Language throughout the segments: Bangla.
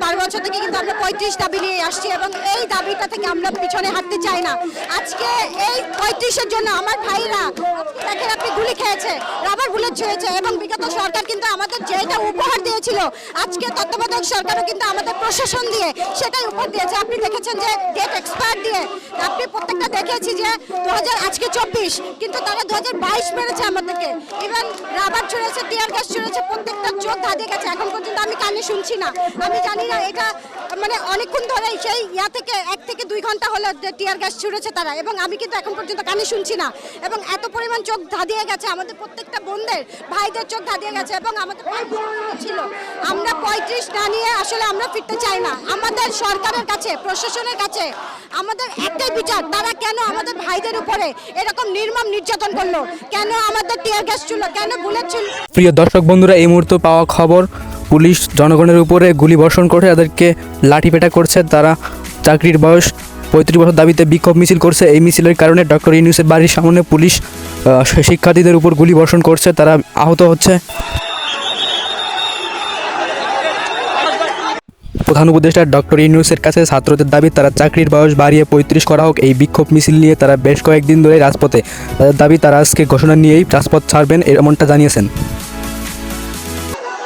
12 বছর থেকে কিন্তু আমরা 35 দাবি নিয়ে আসছি এবং এই দাবিটা থেকে আমরা পিছনে হাঁটতে চাই না। আজকে এই 35-এর জন্য আমার ভাইরা দেখেন আপনি গুলি খেয়েছে, রাবার বুলেট ছুঁয়েছে এবং বিগত সরকার কিন্তু আমাদের যেটা উপহার দিয়েছিল, আজকে তত্ত্বাবধায়ক সরকারও কিন্তু আমাদের প্রশাসন দিয়ে সেটাই উপহার দিয়েছে। আপনি দেখেছেন যে ডেট এক্সপায়ার দিয়ে, আপনি প্রত্যেকটা দেখেছি যে 2000 আজকে 24, কিন্তু তারা 2022 মেরেছে আমাদেরকে। ইভেন রাবার ছুঁড়েছে, টিয়ার গ্যাস ছুঁড়েছে, প্রত্যেকটা চোখ ধাঁধিয়ে গেছে। এখন পর্যন্ত আমি কানে শুনছি না, আমি জানি না এটা মানে অনেকক্ষণ ধরে সেই থেকে 1 থেকে 2 ঘন্টা হলো টিয়ার গ্যাস ছুঁড়েছে তারা, এবং আমি কিন্তু এখন পর্যন্ত কানে শুনছি না। এবং এত পরিমাণ চোখ ধাঁধিয়ে গেছে আমাদের প্রত্যেকটা বোনদের, ভাইদের চোখ ধাঁধিয়ে গেছে এবং আমাদের ছিল। আমরা 35 না নিয়ে আসলে আমরা ফিরতে চাই না। আমাদের সরকারের কাছে, প্রশাসনের কাছে আমাদের একটাই বিচার, তারা কেন আমাদের ভাইদের উপরে এরকম নির্মম নির্যাতন করলো, কেন আমাদের টিয়ার গ্যাস ছুড়লো, কেন বুলেট ছুড়লো। প্রিয় দর্শক বন্ধুরা, এই মুহূর্তে পাওয়া খবর, পুলিশ জনগণের উপরে গুলি বর্ষণ করে তাদেরকে লাঠিপেটা করছে। তারা চাকরির বয়স 35 বছর দাবিতে বিক্ষোভ মিছিল করছে। এই মিছিলের কারণে ডক্টর ইউনূসের বাড়ির সামনে পুলিশ শিক্ষার্থীদের উপর গুলি বর্ষণ করছে, তারা আহত হচ্ছে। প্রধান উপদেষ্টা ডক্টর ইউনূসের কাছে ছাত্রদের দাবি তারা চাকরির বয়স বাড়িয়ে 35 করা হোক। এই বিক্ষোভ মিছিল নিয়ে তারা বেশ কয়েকদিন ধরে রাজপথে, তাদের দাবি তারা আজকে ঘোষণা নিয়েই রাজপথ ছাড়বেন, এমনটা জানিয়েছেন।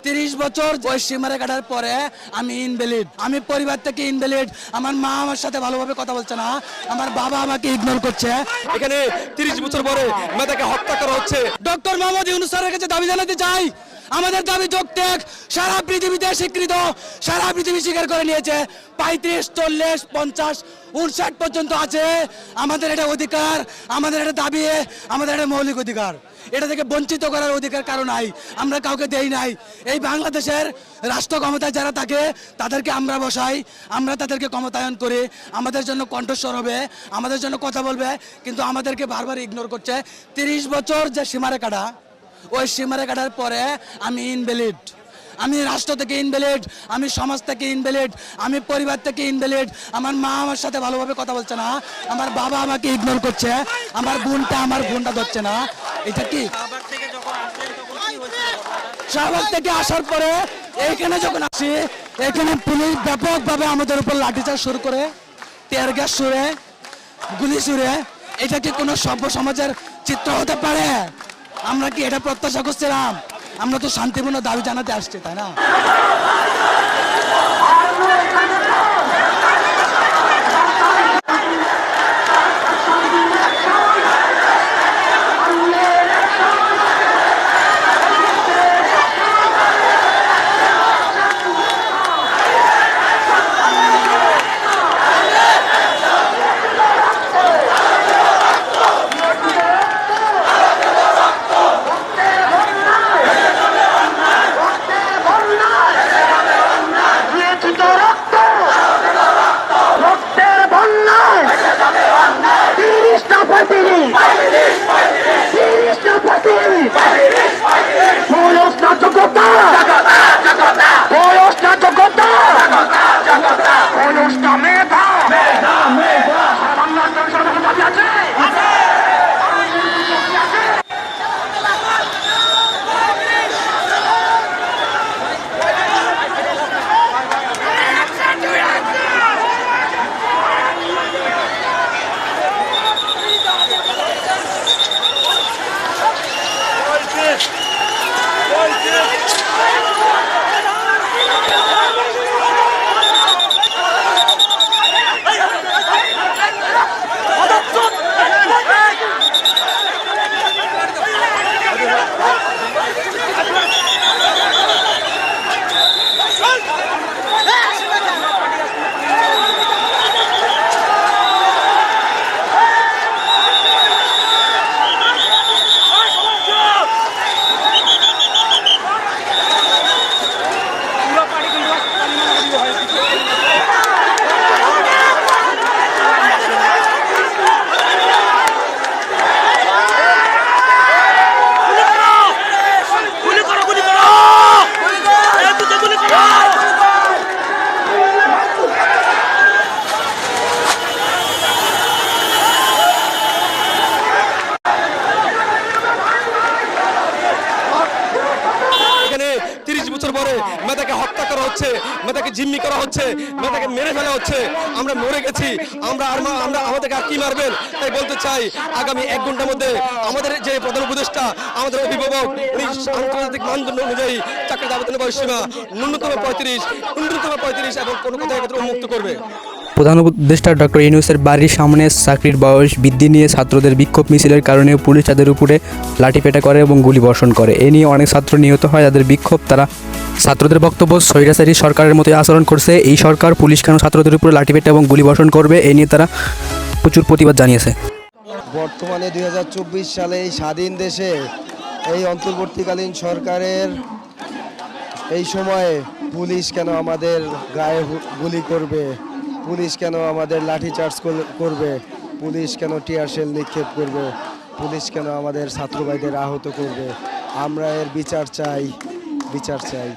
30 বছর বয়স সীমারে কাটার পরে আমি ইনভ্যালিড, আমি পরিবার থেকে ইনভ্যালিড। আমার মা আমার সাথে ভালোভাবে কথা বলছে না, আমার বাবা আমাকে ইগনোর করছে। এখানে 30 বছর পরে মেয়েটাকে হত্যা করা হচ্ছে। ডক্টর মোহাম্মদ ইউনূস স্যারের কাছে দাবি জানাতে চাই, আমাদের দাবি যৌক্তিক, সারা পৃথিবীতে স্বীকৃত, সারা পৃথিবী স্বীকার করে নিয়েছে। 35, 40, 50, 59 পর্যন্ত আছে। আমাদের এটা অধিকার, আমাদের এটা দাবি, আমাদের এটা মৌলিক অধিকার। এটা থেকে বঞ্চিত করার অধিকার কারো নাই, আমরা কাউকে দেই নাই। এই বাংলাদেশের রাষ্ট্র ক্ষমতায় যারা থাকে তাদেরকে আমরা বসাই, আমরা তাদেরকে ক্ষমতায়ন করি, আমাদের জন্য কণ্ঠস্বর হবে, আমাদের জন্য কথা বলবে, কিন্তু আমাদেরকে বারবার ইগনোর করছে। 30 বছর যে সীমারেখাটা, ওই সীমারেখাটার পরে আমি ইনভ্যালিড, আমি রাষ্ট্র থেকে ইনভ্যালিড, আমি সমাজ থেকে ইনভ্যালিড, আমি পরিবার থেকে ইনভ্যালিড। আমার মা আমার সাথে ভালোভাবে কথা বলছে না, আমার বাবা আমাকে ইগনোর করছে, আমার বোনটা ধরছে না। এটা কি শাহবাগ থেকে আসার পরে এইখানে যখন আসি, এখানে পুলিশ ব্যাপকভাবে আমাদের উপর লাঠিচার্জ শুরু করে, টিয়ার গ্যাস ছুড়ে, গুলি ছুড়ে। এটা কি কোনো সভ্য সমাজের চিত্র হতে পারে? আমরা কি এটা প্রত্যাশা করছিলাম? আমরা তো শান্তিপূর্ণ দাবি জানাতে আসছি, তাই না? মেয়েটাকে হত্যা করা হচ্ছে, মেয়েটাকে জিম্মি করা হচ্ছে, মেয়েটাকে মেরে ফেলা হচ্ছে। আমরা মরে গেছি, আমরা আমাদেরকে আর কি মারবেন? তাই বলতে চাই, আগামী 1 ঘন্টার মধ্যে আমাদের যে প্রধান উপদেষ্টা, আমাদের অভিভাবক, উনি আন্তর্জাতিক মানদণ্ড অনুযায়ী চাকরির আবেদনের বয়সসীমা ন্যূনতম 35 এবং কোনো কোথাও ক্ষেত্রে উন্মুক্ত করবে। প্রধান উপদেষ্টা ডক্টর ইউনূসের বাড়ির সামনে চাকরির বয়স বৃদ্ধি নিয়ে ছাত্রদের বিক্ষোভ মিছিলের কারণে পুলিশ তাদের উপরে লাঠিপেটা করে এবং গুলি বর্ষণ করে। এ নিয়ে অনেক ছাত্র নিহত হয়। তাদের বিক্ষোভ, তারা ছাত্রদের বক্তব্য, স্বৈরাচারী সরকারের মতোই আচরণ করছে এই সরকার, পুলিশ কেন ছাত্রদের উপরে লাঠিপেটা এবং গুলি বর্ষণ করবে, এই নিয়ে তারা প্রচুর প্রতিবাদ জানিয়েছে। বর্তমানে 2024 সালে এই স্বাধীন দেশে এই অন্তর্বর্তীকালীন সরকারের এই সময়ে পুলিশ কেন আমাদের গায়ে গুলি করবে, পুলিশ কেন আমাদের লাঠিচার্জ করবে, পুলিশ কেন টিয়ার শেল নিক্ষেপ করবে, পুলিশ কেন আমাদের ছাত্র ভাইদের আহত করবে? আমরা এর বিচার চাই।